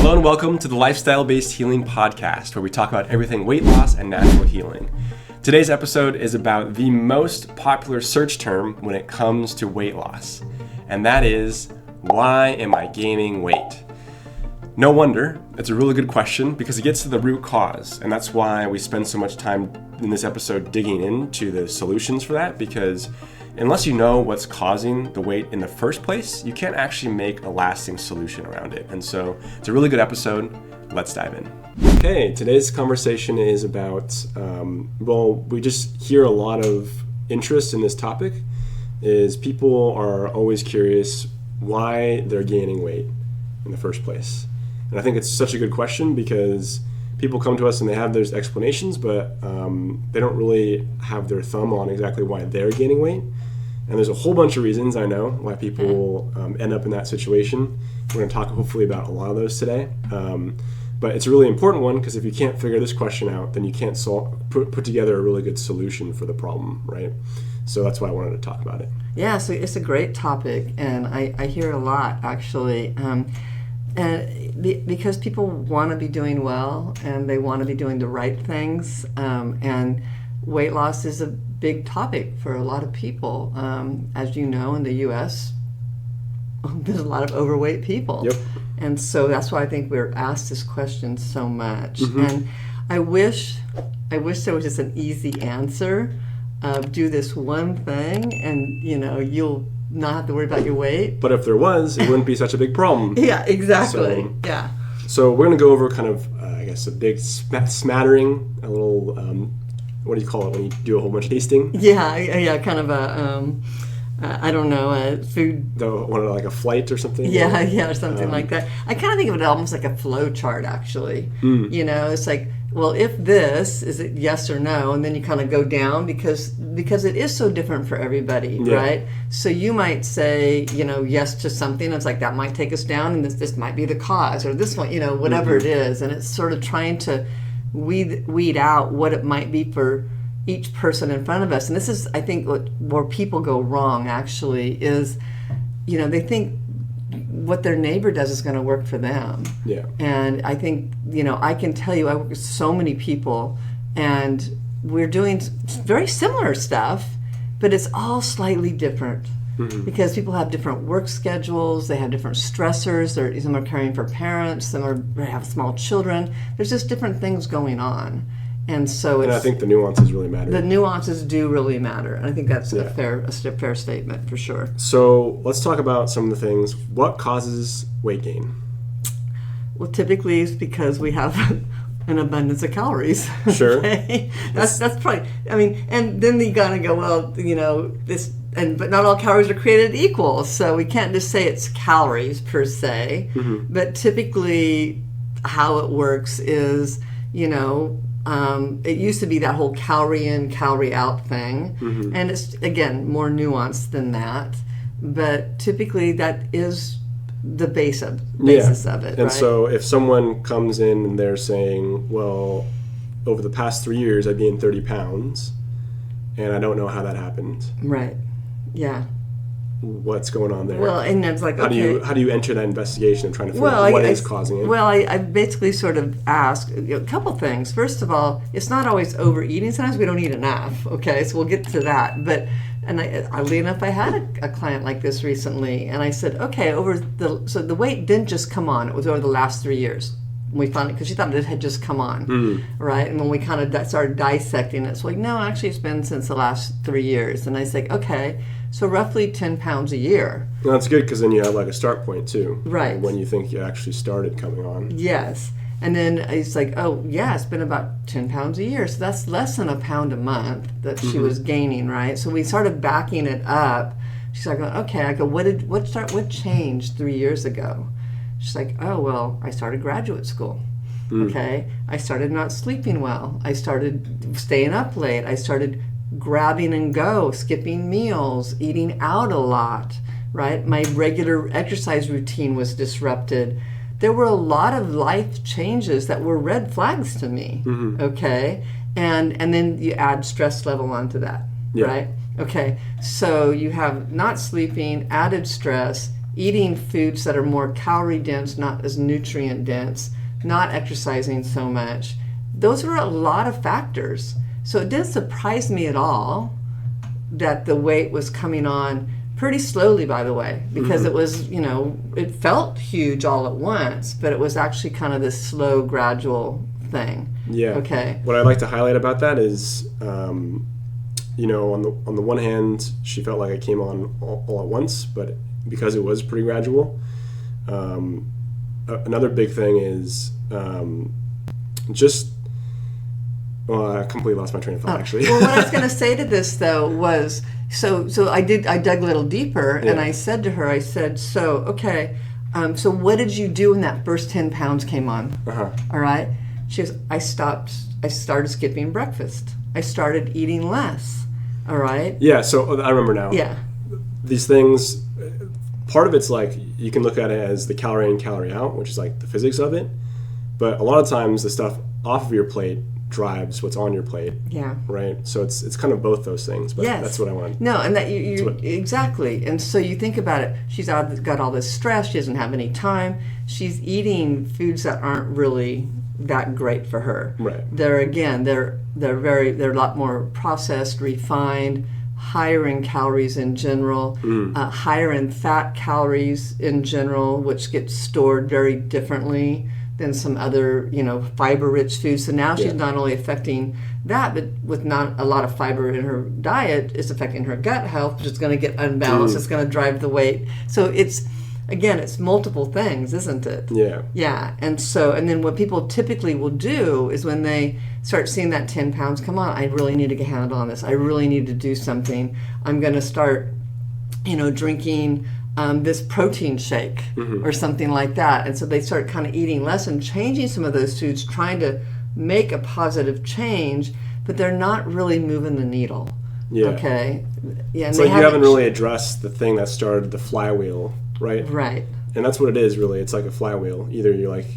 Hello and welcome to the Lifestyle-Based Healing Podcast, where we talk about everything weight loss and natural healing. Today's episode is about the most popular search term when it comes to weight loss, and that is, why am I gaining weight? No wonder. It's a really good question because it gets to the root cause, and that's why we spend so much time in this episode digging into the solutions for that, because unless you know what's causing the weight in the first place, you can't actually make a lasting solution around it. And so it's a really good episode. Let's dive in. Okay, today's conversation is about, we just hear a lot of interest in this topic, is people are always curious why they're gaining weight in the first place. And I think it's such a good question because people come to us and they have those explanations, but they don't really have their thumb on exactly why they're gaining weight. And there's a whole bunch of reasons, I know, why people end up in that situation. We're going to talk hopefully about a lot of those today. But it's a really important one because if you can't figure this question out, then you can't put together a really good solution for the problem, right? So that's why I wanted to talk about it. Yeah, so it's a great topic, and I hear a lot, actually. Because people want to be doing well, and they want to be doing the right things, and weight loss is a big topic for a lot of people. As you know, in the U.S., there's a lot of overweight people. Yep. And so that's why I think we're asked this question so much. Mm-hmm. And I wish there was just an easy answer. Do this one thing, and you'll not have to worry about your weight. But if there was, it wouldn't be such a big problem. Yeah, exactly. So we're going to go over kind of, a big smattering, a little, what do you call it when you do a whole bunch of tasting? Yeah, kind of a, I don't know, a food. Like a flight or something? Yeah, or something like that. I kind of think of it almost like a flow chart, actually. It's like, well, if this, is it yes or no? And then you kind of go down because it is so different for everybody, right? So you might say, yes to something. It's like that might take us down, and this might be the cause, or this one, whatever it is. And it's sort of trying to weed out what it might be for each person in front of us. And this is, I think, where people go wrong, actually, is, they think what their neighbor does is going to work for them. Yeah. And I think, I can tell you, I work with so many people, and we're doing very similar stuff, but it's all slightly different. Mm-hmm. Because people have different work schedules, they have different stressors, some are caring for parents, some have small children. There's just different things going on. And so I think the nuances really matter. The nuances do really matter. And I think that's a fair statement for sure. So let's talk about some of the things. What causes weight gain? Well, typically it's because we have an abundance of calories. Sure. Okay? That's probably, and then you gotta go, well, but not all calories are created equal. So we can't just say it's calories per se. Mm-hmm. But typically how it works is, it used to be that whole calorie in, calorie out thing. Mm-hmm. And it's, again, more nuanced than that. But typically that is the basis of it. And right? so if someone comes in and they're saying, well, over the past 3 years, I've gained 30 pounds, and I don't know how that happened. Right. Yeah. What's going on there? Well, and it's like, how do you enter that investigation of trying to figure out what is causing it? Well, I basically sort of ask a couple things. First of all, it's not always overeating. Sometimes we don't eat enough. Okay, so we'll get to that. But oddly enough, I had a client like this recently, and I said, okay, so the weight didn't just come on. It was over the last 3 years. We found it because she thought it had just come on, right? And when we kind of started dissecting it, it's like, no, actually, it's been since the last 3 years. And I say, okay. So roughly 10 pounds a year. Well, that's good because then you have like a start point too. Right. When you think you actually started coming on. Yes. And then it's like, oh, yeah, it's been about 10 pounds a year. So that's less than a pound a month that she was gaining, right? So we started backing it up. She's like, okay. I go, what changed 3 years ago? She's like, oh, well, I started graduate school. Okay. I started not sleeping well. I started staying up late. I started grabbing and go, skipping meals, eating out a lot, right? My regular exercise routine was disrupted. There were a lot of life changes that were red flags to me, okay? And then you add stress level onto that, right? Okay, so you have not sleeping, added stress, eating foods that are more calorie dense, not as nutrient dense, not exercising so much. Those were a lot of factors. So it didn't surprise me at all that the weight was coming on pretty slowly, by the way, because it was, it felt huge all at once, but it was actually kind of this slow, gradual thing. Yeah. Okay. What I'd like to highlight about that is, on the one hand, she felt like it came on all at once, but because it was pretty gradual. Another big thing is I completely lost my train of thought, actually. Well, what I was going to say to this, though, was, so I dug a little deeper, and I said to her, so what did you do when that first 10 pounds came on? All right? She goes, I started skipping breakfast. I started eating less. All right? Yeah, so I remember now. Yeah. These things, part of it's like, you can look at it as the calorie in, calorie out, which is like the physics of it. But a lot of times the stuff off of your plate drives what's on your plate. Yeah. Right? So it's kind of both those things, but that's what I want. No, and that exactly. And so you think about it, she's got all this stress, she doesn't have any time. She's eating foods that aren't really that great for her. Right. They're a lot more processed, refined, higher in calories in general, higher in fat calories in general, which gets stored very differently than some other, fiber-rich foods. So now she's not only affecting that, but with not a lot of fiber in her diet, it's affecting her gut health, which is going to get unbalanced. It's going to drive the weight. So it's multiple things, isn't it? Yeah. Yeah. And then what people typically will do is when they start seeing that 10 pounds come on, I really need to get a handle on this. I really need to do something. I'm going to start, drinking this protein shake or something like that. And so they start kind of eating less and changing some of those foods, trying to make a positive change, but they're not really moving the needle. Yeah. Okay. Yeah. It's like you haven't really addressed the thing that started the flywheel, right? Right. And that's what it is, really. It's like a flywheel. Either you're like,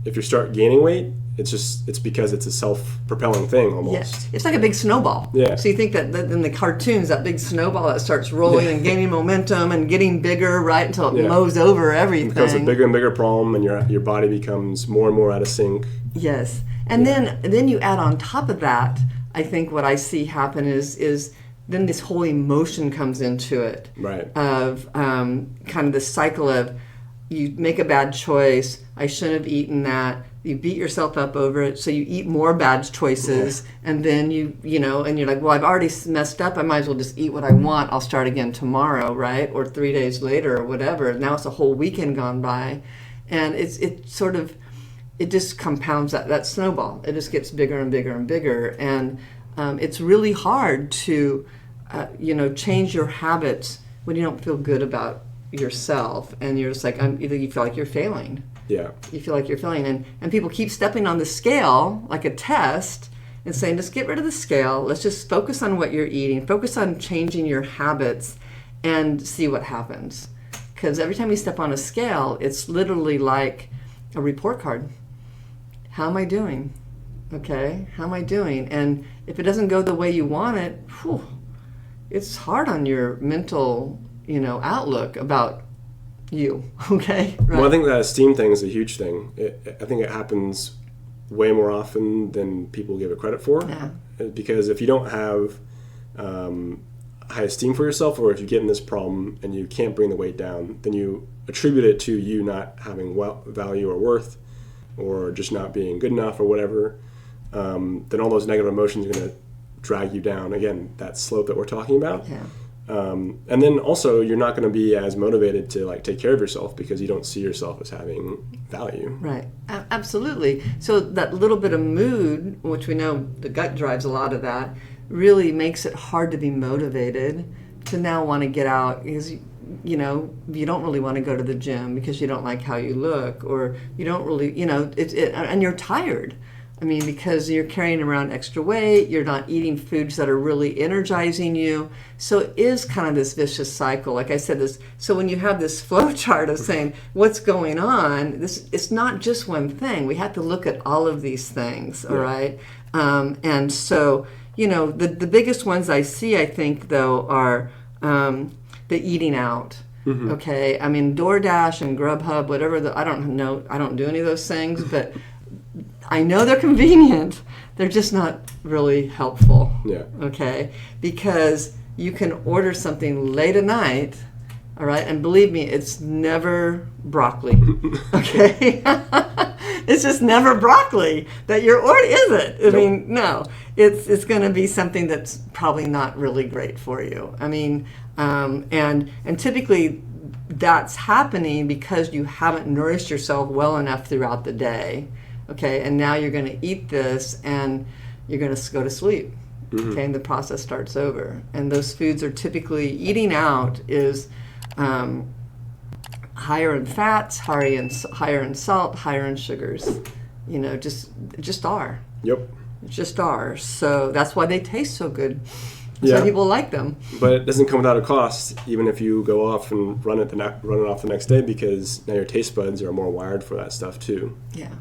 if you start gaining weight, it's because it's a self-propelling thing almost. Yes. It's like a big snowball. Yeah. So you think that in the cartoons, that big snowball that starts rolling and gaining momentum and getting bigger, right, until it mows over everything. It becomes a bigger and bigger problem, and your body becomes more and more out of sync. Yes. And then you add on top of that, I think what I see happen is then this whole emotion comes into it. Right. Of kind of the cycle of, you make a bad choice, I shouldn't have eaten that. You beat yourself up over it, so you eat more bad choices, and then and you're like, well, I've already messed up, I might as well just eat what I want, I'll start again tomorrow, right? Or 3 days later, or whatever. Now it's a whole weekend gone by, and it just compounds that snowball. It just gets bigger and bigger and bigger, and it's really hard to, change your habits when you don't feel good about yourself, and you're just like, you feel like you're failing. Yeah. You feel like you're failing. And people keep stepping on the scale like a test and saying, just get rid of the scale. Let's just focus on what you're eating. Focus on changing your habits and see what happens. Because every time you step on a scale, it's literally like a report card. How am I doing? Okay, how am I doing? And if it doesn't go the way you want it, it's hard on your mental, outlook about you. Okay. Right. Well, I think that esteem thing is a huge thing. I think it happens way more often than people give it credit for. Yeah. Because if you don't have high esteem for yourself, or if you get in this problem and you can't bring the weight down, then you attribute it to you not having value or worth, or just not being good enough or whatever. Then all those negative emotions are going to drag you down. Again, that slope that we're talking about. Yeah. And then also you're not going to be as motivated to take care of yourself because you don't see yourself as having value. Right. Absolutely. So that little bit of mood, which we know the gut drives a lot of that, really makes it hard to be motivated to now want to get out, because you don't really want to go to the gym because you don't like how you look, or you don't really, and you're tired. I mean, because you're carrying around extra weight, you're not eating foods that are really energizing you. So it is kind of this vicious cycle. Like I said, so when you have this flow chart of saying what's going on, it's not just one thing. We have to look at all of these things, all right? And so, the biggest ones I see, I think, though, are the eating out. Okay, I mean DoorDash and Grubhub, whatever. I don't know. I don't do any of those things, but I know they're convenient. They're just not really helpful. Yeah. Okay, because you can order something late at night. All right, and believe me, it's never broccoli. Okay, it's just never broccoli that you're ordering, is it? I mean, no, it's going to be something that's probably not really great for you. I mean, and typically that's happening because you haven't nourished yourself well enough throughout the day. Okay, and now you're going to eat this and you're going to go to sleep. Okay, and the process starts over. And those foods are typically, eating out is higher in fats, higher in salt, higher in sugars. You know, just are. Yep. Just are. So that's why they taste so good. That's why people like them. But it doesn't come without a cost, even if you go off and run it off the next day, because now your taste buds are more wired for that stuff too. Yeah.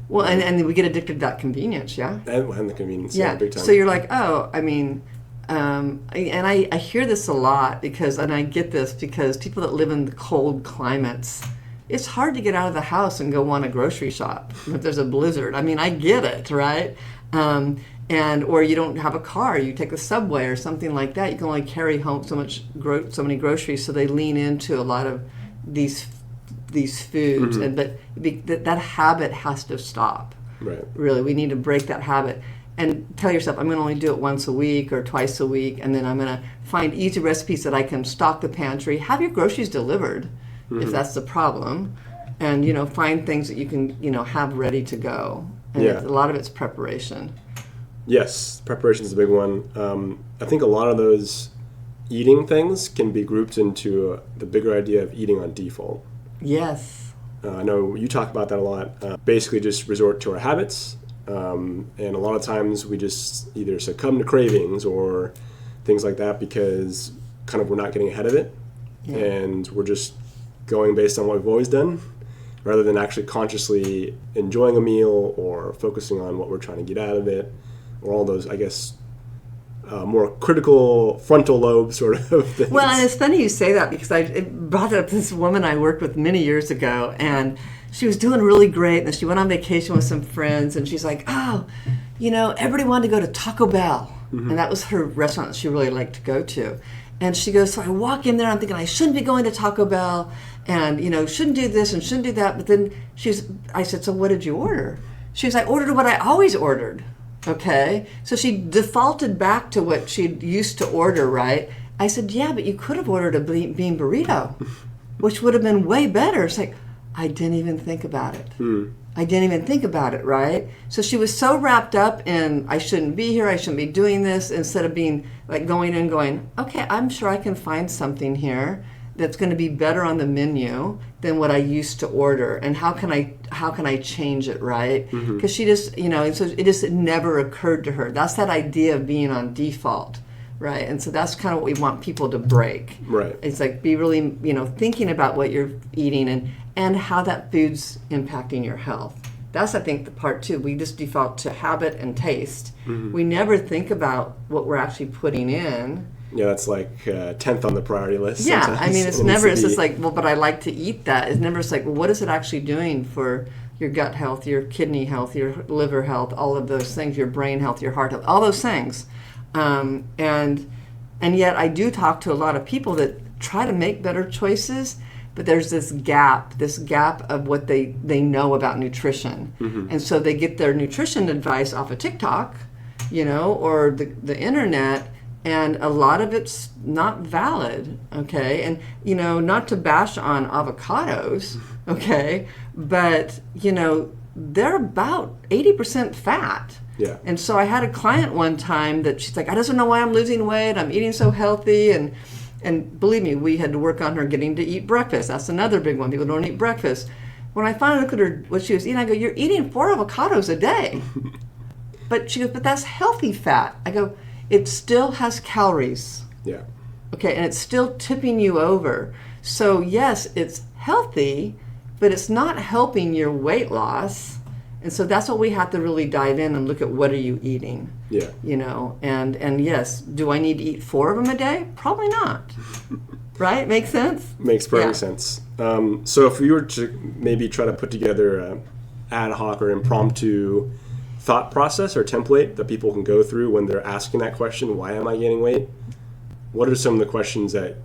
Well, and we get addicted to that convenience, yeah? And the convenience, big time. So you're like, oh, I mean, and I hear this a lot and I get this because people that live in the cold climates, it's hard to get out of the house and go want a grocery shop if there's a blizzard. I mean, I get it, right? Or you don't have a car, you take the subway or something like that. You can only carry home so many groceries, so they lean into a lot of these foods, but that habit has to stop. Right. Really, we need to break that habit and tell yourself, I'm going to only do it once a week or twice a week, and then I'm going to find easy recipes that I can stock the pantry. Have your groceries delivered if that's the problem, and find things that you can have ready to go. And a lot of it's preparation. Yes, preparation is a big one. I think a lot of those eating things can be grouped into the bigger idea of eating on default. Yes. I know you talk about that a lot. Basically just resort to our habits, and a lot of times we just either succumb to cravings or things like that because kind of we're not getting ahead of it, and we're just going based on what we've always done rather than actually consciously enjoying a meal or focusing on what we're trying to get out of it, or all those, I guess, more critical frontal lobe sort of things. Well, and it's funny you say that because it brought up this woman I worked with many years ago, and she was doing really great, and she went on vacation with some friends, and she's like, oh, everybody wanted to go to Taco Bell, and that was her restaurant that she really liked to go to. And she goes, so I walk in there, I'm thinking I shouldn't be going to Taco Bell, and shouldn't do this and shouldn't do that, but then I said, so what did you order? She was, I ordered what I always ordered. Okay, so she defaulted back to what she'd used to order, right? I said, yeah, but you could have ordered a bean burrito, which would have been way better. It's like, I didn't even think about it. I didn't even think about it, right? So she was so wrapped up in, I shouldn't be here, I shouldn't be doing this, instead of being like going and going, okay, I'm sure I can find something here that's going to be better on the menu than what I used to order, and how can I change it, right? Because she just, so it just never occurred to her. That's that idea of being on default, right? And so that's kind of what we want people to break. Right. It's like be really, thinking about what you're eating and how that food's impacting your health. That's, I think, the part too. We just default to habit and taste. We never think about what we're actually putting in. Yeah, that's like 10th on the priority list. Yeah, sometimes. I mean, it's just like, well, but I like to eat that. It's never just like, well, what is it actually doing for your gut health, your kidney health, your liver health, all of those things, your brain health, your heart health, all those things. And yet I do talk to a lot of people that try to make better choices, but there's this gap of what they know about nutrition. And so they get their nutrition advice off of TikTok, or the internet, and a lot of it's not valid, okay? And, not to bash on avocados, okay, but, they're about 80% fat. Yeah. And so I had a client one time that she's like, I just don't know why I'm losing weight, I'm eating so healthy, and believe me, we had to work on her getting to eat breakfast. That's another big one. People don't eat breakfast. When I finally looked at her, what she was eating, I go, you're eating 4 avocados a day. But she goes, but that's healthy fat. I go, it still has calories. Yeah. Okay, and it's still tipping you over. So yes, it's healthy, but it's not helping your weight loss. And so that's what we have to really dive in and look at, what are you eating? Yeah. You know, and yes, do I need to eat 4 of them a day? Probably not. Right? Makes sense? Makes perfect sense. So if we were to maybe try to put together a ad hoc or impromptu thought process or template that people can go through when they're asking that question, why am I gaining weight? What are some of the questions that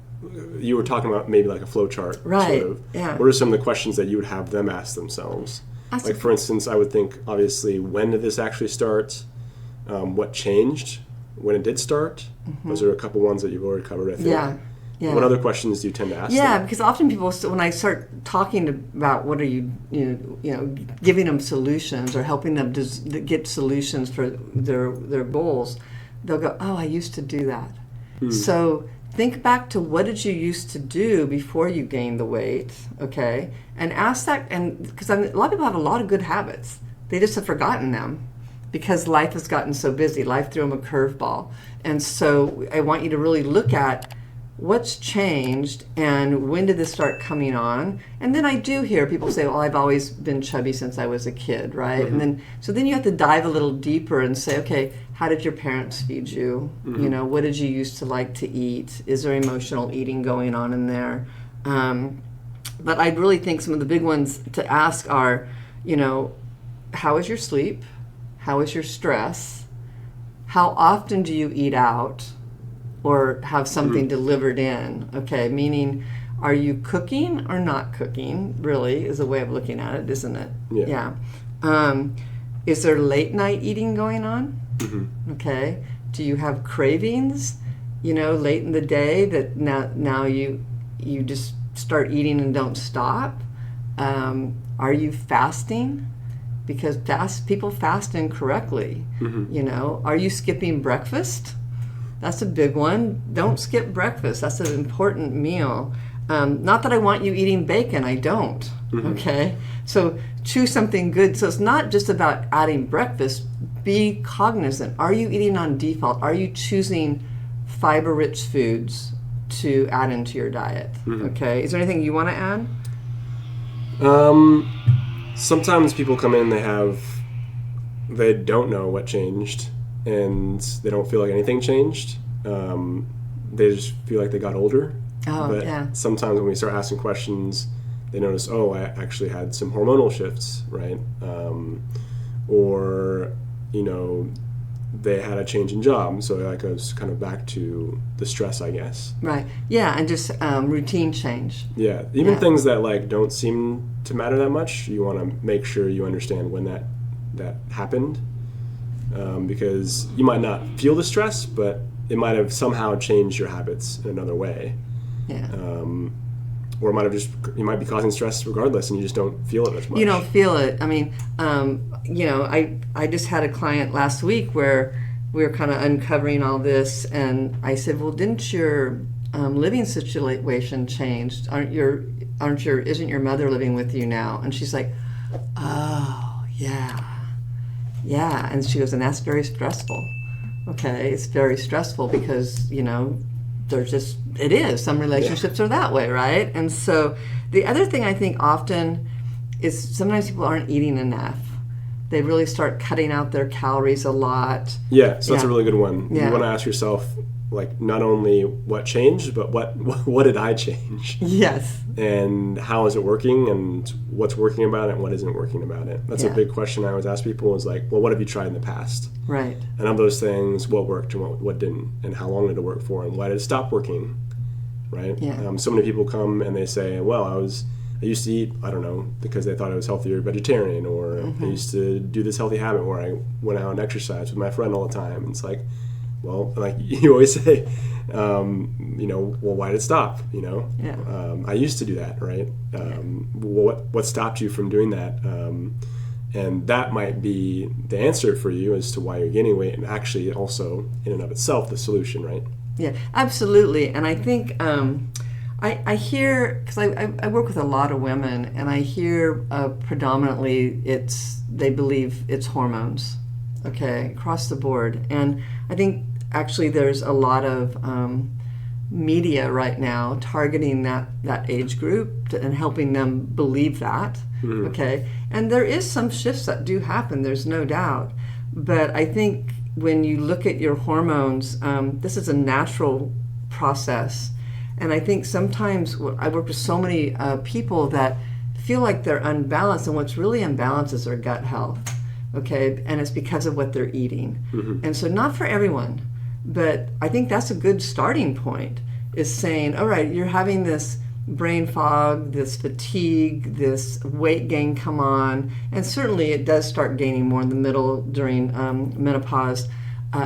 you were talking about, maybe like a flow chart? Right. Sort of. Yeah. What are some of the questions that you would have them ask themselves? Like, for instance, I would think, obviously, when did this actually start? What changed when it did start? Those are a couple ones that you've already covered, I think. Yeah. Yeah. What other questions do you tend to ask Yeah, them? because often people, when I start talking about what are you know, giving them solutions or helping them to get solutions for their goals, they'll go, oh, I used to do that. So think back to, what did you used to do before you gained the weight, okay? And ask that, and because a lot of people have a lot of good habits. They just have forgotten them because life has gotten so busy. Life threw them a curveball. And so I want you to really look at what's changed and when did this start coming on. And then I do hear people say, well, I've always been chubby since I was a kid, right? And then you have to dive a little deeper and say, okay, how did your parents feed you? You know, what did you used to like to eat? Is there emotional eating going on in there? But I really think some of the big ones to ask are, you know, how is your sleep? How is your stress? How often do you eat out or have something delivered in? Okay, meaning, are you cooking or not cooking, really, is a way of looking at it, isn't it? Yeah. Is there late night eating going on? Okay. Do you have cravings, you know, late in the day that now you just start eating and don't stop? Are you fasting? Because people fast incorrectly. You know, are you skipping breakfast? That's a big one. Don't skip breakfast. That's an important meal. Not that I want you eating bacon. I don't. Okay? So choose something good. So it's not just about adding breakfast. Be cognizant. Are you eating on default? Are you choosing fiber-rich foods to add into your diet? Okay? Is there anything you want to add? Sometimes people come in, they don't know what changed, and they don't feel like anything changed. They just feel like they got older. But sometimes when we start asking questions, they notice, oh, I actually had some hormonal shifts, right? Or, you know, they had a change in job, so that goes kind of back to the stress, I guess. Right. Yeah, and just routine change. Yeah, even things that like don't seem to matter that much, you want to make sure you understand when that happened, because you might not feel the stress, but it might have somehow changed your habits in another way. Yeah. Or you might be causing stress regardless, and you just don't feel it as much. You don't feel it. I mean, you know, I just had a client last week where we were kind of uncovering all this, and I said, well, didn't your living situation change? Isn't your mother living with you now? And she's like, oh, yeah. And she goes, and that's very stressful. Okay, it's very stressful because, you know, it is. Some relationships are that way, right? And so the other thing I think often is sometimes people aren't eating enough. They really start cutting out their calories a lot. Yeah, so that's a really good one. Yeah. You want to ask yourself, like, not only what changed, but what did I change? Yes. And how is it working, and what's working about it and what isn't working about it? That's a big question I always ask people is like, well, what have you tried in the past? Right. And of those things, what worked and what didn't, and how long did it work for, and why did it stop working? Right? Yeah. So many people come and they say, well, I used to eat, I don't know, because they thought I was healthier vegetarian, or I used to do this healthy habit where I went out and exercised with my friend all the time. And it's like, well, like you always say, you know, well, why did it stop? You know, I used to do that, right? What stopped you from doing that? And that might be the answer for you as to why you're gaining weight, and actually also in and of itself the solution, right? Yeah, absolutely. And I think I hear, because I work with a lot of women, and I hear predominantly they believe it's hormones, okay, across the board. And I think actually there's a lot of media right now targeting that age group and helping them believe that. Okay, and there is some shifts that do happen, there's no doubt, but I think when you look at your hormones, this is a natural process, and I think sometimes I work with so many people that feel like they're unbalanced, and what's really unbalanced is their gut health. Okay, and it's because of what they're eating. And so not for everyone, but I think that's a good starting point, is saying, all right, you're having this brain fog, this fatigue, this weight gain come on, and certainly it does start gaining more in the middle during menopause.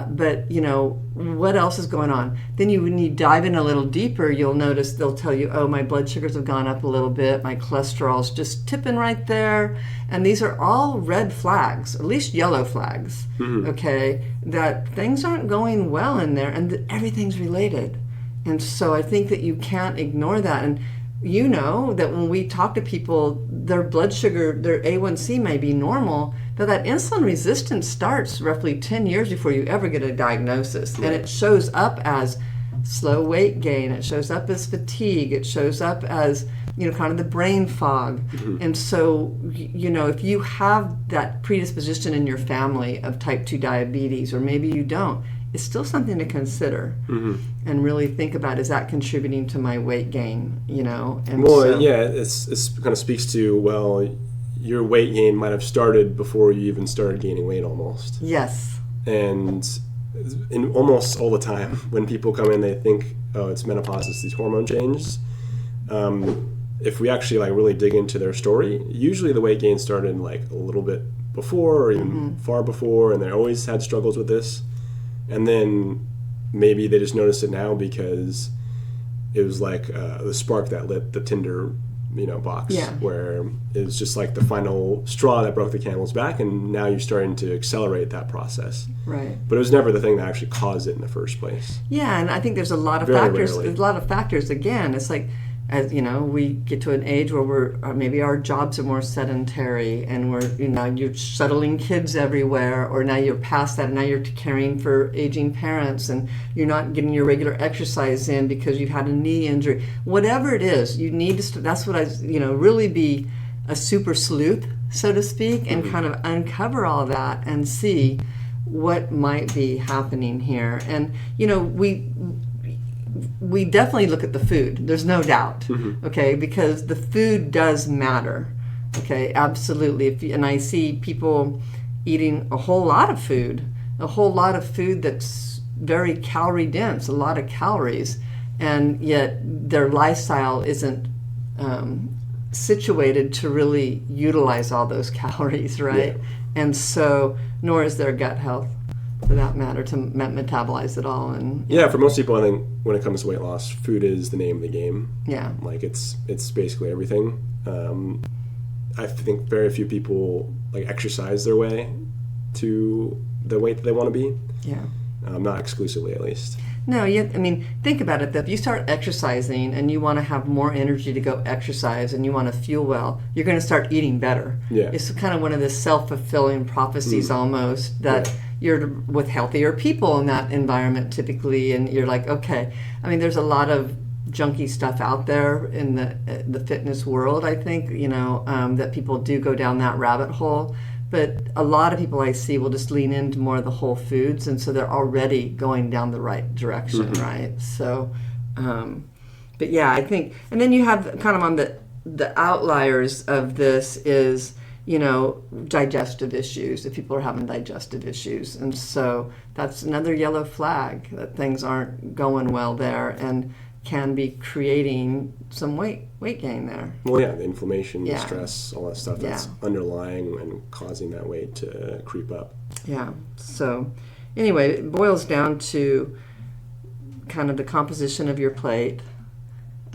But you know, what else is going on? Then when you dive in a little deeper, you'll notice they'll tell you, oh, my blood sugars have gone up a little bit, my cholesterol's just tipping right there. And these are all red flags, at least yellow flags, okay, that things aren't going well in there, and that everything's related. And so I think that you can't ignore that. And you know that when we talk to people, their blood sugar, their A1C may be normal, but that insulin resistance starts roughly 10 years before you ever get a diagnosis. And it shows up as slow weight gain, it shows up as fatigue, it shows up as, you know, kind of the brain fog. And so, you know, if you have that predisposition in your family of type 2 diabetes, or maybe you don't, it's still something to consider and really think about, is that contributing to my weight gain, you know? And it's kind of speaks to, well, your weight gain might have started before you even started gaining weight almost. Yes. And in almost all the time when people come in, they think, oh, it's menopause, it's these hormone changes. If we actually like really dig into their story, usually the weight gain started like a little bit before, or even far before, and they always had struggles with this. And then maybe they just noticed it now because it was like the spark that lit the Tinder, you know, box, where it was just like the final straw that broke the camel's back, and now you're starting to accelerate that process. Right. But it was never the thing that actually caused it in the first place. Yeah, and I think there's a lot of factors. There's a lot of factors. Again, it's like, as you know, we get to an age where maybe our jobs are more sedentary, and you're shuttling kids everywhere, or now you're past that, and now you're caring for aging parents, and you're not getting your regular exercise in because you've had a knee injury. Whatever it is, you need to. That's what really be a super sleuth, so to speak, and kind of uncover all that and see what might be happening here. And you know, we definitely look at the food. There's no doubt, okay, because the food does matter, okay, absolutely. And I see people eating a whole lot of food that's very calorie dense, a lot of calories, and yet their lifestyle isn't situated to really utilize all those calories, right? Yeah. And so, nor is their gut health, for that matter, to metabolize it all. And for most people, I think when it comes to weight loss, food is the name of the game. Yeah, like it's basically everything. I think very few people like exercise their way to the weight that they want to be. Yeah, not exclusively, at least. No, I mean, think about it, though. If you start exercising and you want to have more energy to go exercise and you want to fuel well, you're going to start eating better. Yeah. It's kind of one of the self-fulfilling prophecies almost, that you're with healthier people in that environment typically, and you're like, okay. I mean, there's a lot of junky stuff out there in the fitness world, I think, that people do go down that rabbit hole. But a lot of people I see will just lean into more of the whole foods, and so they're already going down the right direction, right? So, but yeah, I think, and then you have kind of on the outliers of this is, digestive issues, if people are having digestive issues. And so that's another yellow flag that things aren't going well there and can be creating some weight gain there. Well, yeah, the inflammation, the stress, all that stuff that's underlying and causing that weight to creep up. Yeah. So anyway, it boils down to kind of the composition of your plate.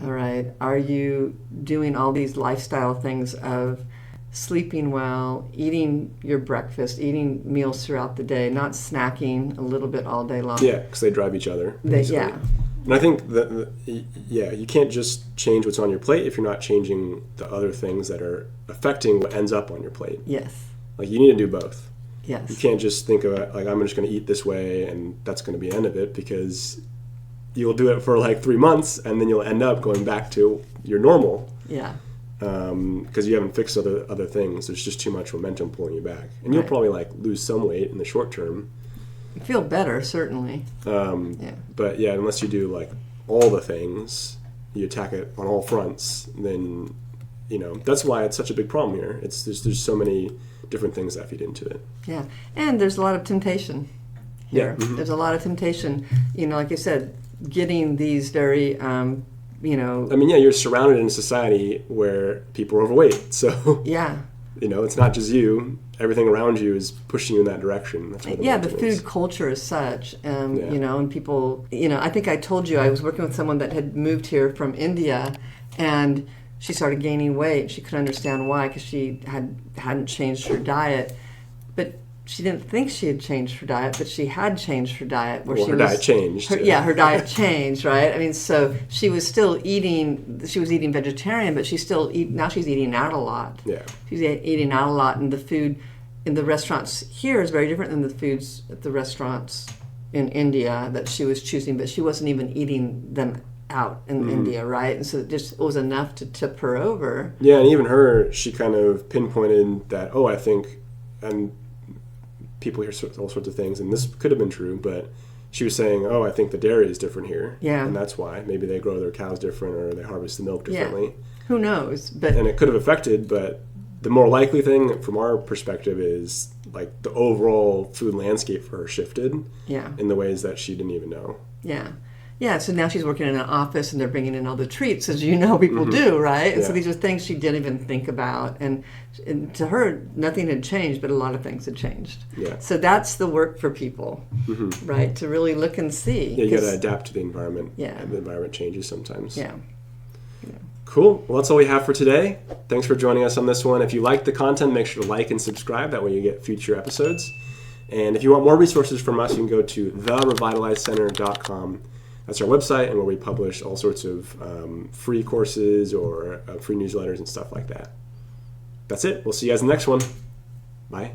All right. Are you doing all these lifestyle things of sleeping well, eating your breakfast, eating meals throughout the day, not snacking a little bit all day long? Yeah, because they drive each other. And I think that, you can't just change what's on your plate if you're not changing the other things that are affecting what ends up on your plate. Yes. Like, you need to do both. Yes. You can't just think of it like, I'm just going to eat this way and that's going to be the end of it, because you'll do it for like 3 months, and then you'll end up going back to your normal. Yeah. Because you haven't fixed other things. There's just too much momentum pulling you back. And you'll probably like lose some weight in the short term. Feel better, certainly. But yeah, unless you do like all the things, you attack it on all fronts, then, you know, that's why it's such a big problem here. There's so many different things that feed into it. Yeah. And there's a lot of temptation here. Yeah. Mm-hmm. There's a lot of temptation, you know, like I said, getting these very, you know. I mean, yeah, you're surrounded in a society where people are overweight. So, Yeah. you know, it's not just you. Everything around you is pushing you in that direction. That's where The food culture is such, you know, and people, you know, I think I told you I was working with someone that had moved here from India, and she started gaining weight. She couldn't understand why, because she hadn't changed her diet, but she didn't think she had changed her diet, but she had changed her diet. Diet changed. Her diet changed, right? I mean, so she was still eating. She was eating vegetarian, but now she's eating out a lot. Yeah. She's eating out a lot, and the food in the restaurants here is very different than the foods at the restaurants in India that she was choosing, but she wasn't even eating them out in India, right? And so it was enough to tip her over. Yeah, and even her, she kind of pinpointed that, I think, and people hear all sorts of things, and this could have been true, but she was saying, I think the dairy is different here. Yeah. And that's why. Maybe they grow their cows different, or they harvest the milk differently. Yeah. Who knows? And it could have affected, but the more likely thing from our perspective is like the overall food landscape for her shifted in the ways that she didn't even know. Yeah. Yeah, so now she's working in an office, and they're bringing in all the treats, as you know people do, right? And so these are things she didn't even think about. And to her, nothing had changed, but a lot of things had changed. Yeah. So that's the work for people, right? To really look and see. Yeah, you got to adapt to the environment. Yeah. And the environment changes sometimes. Yeah. Cool. Well, that's all we have for today. Thanks for joining us on this one. If you like the content, make sure to like and subscribe. That way you get future episodes. And if you want more resources from us, you can go to therevitalizecenter.com. That's our website, and where we publish all sorts of free courses or free newsletters and stuff like that. That's it. We'll see you guys in the next one. Bye.